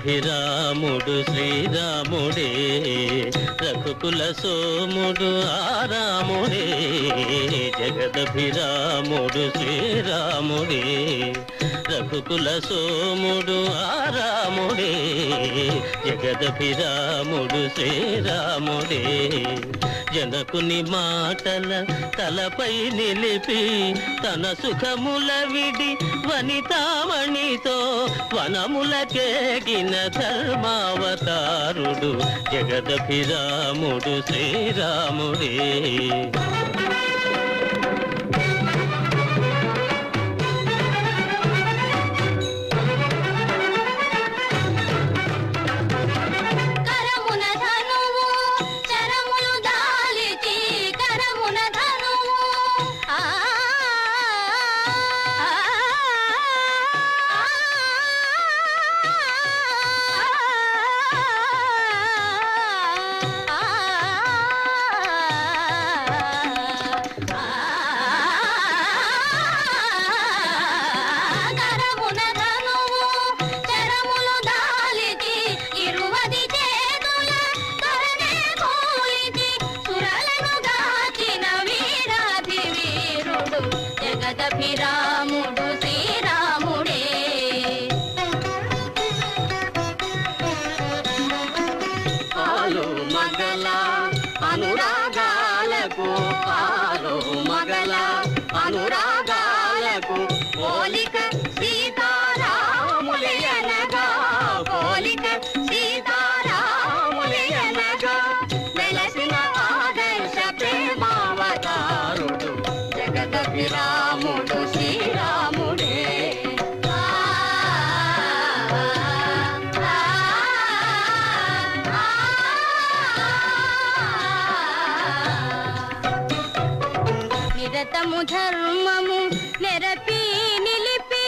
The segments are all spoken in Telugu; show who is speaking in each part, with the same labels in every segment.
Speaker 1: జగదభిరాముడు శ్రీరాముడే రఘుకుల సోముడు ఆరాముడే జగదభిరాముడు శ్రీరాముడే రఘుకుల సోముడు ఆరాముడే జగదభిరాముడు శ్రీరాముడే జనకుని మాటల తలపై నిలిపి తన సుఖముల విడి వనితామణితో వనములకేగిన ధర్మావతారుడు జగదభిరాముడు శ్రీరాముడే
Speaker 2: జగదభిరాముడు శ్రీరాముడే
Speaker 1: పాలు మగల అనురాగాలకు పాలు మగల అనురాగాలకు
Speaker 2: పోలిక సీతారాములయనగా పోలిక సీతారాములయనగా వెలసిన ఆదర్శ ప్రేమావతారుడు జగదభిరాముడు శ్రీరాముడే నిరతము ధర్మము నెరపి నిలిపి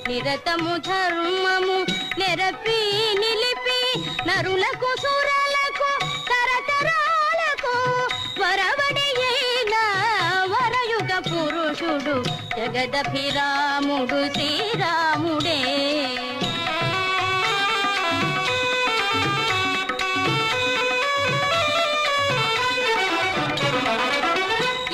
Speaker 2: నిరతము ధర్మము నెరపి నిలిపి నరులకు సురలకు తరతరాలకు వరవడి అయిన వరయుగ పురుషుడు జగదభిరాముడు శ్రీరాముడే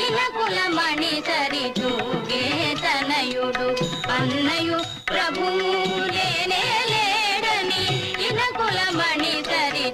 Speaker 2: ఇనకుల మణి సరి తూగే తనయుడు అన్నయు ప్రభువు లేనే లేడని ఇనకుల మణి సరి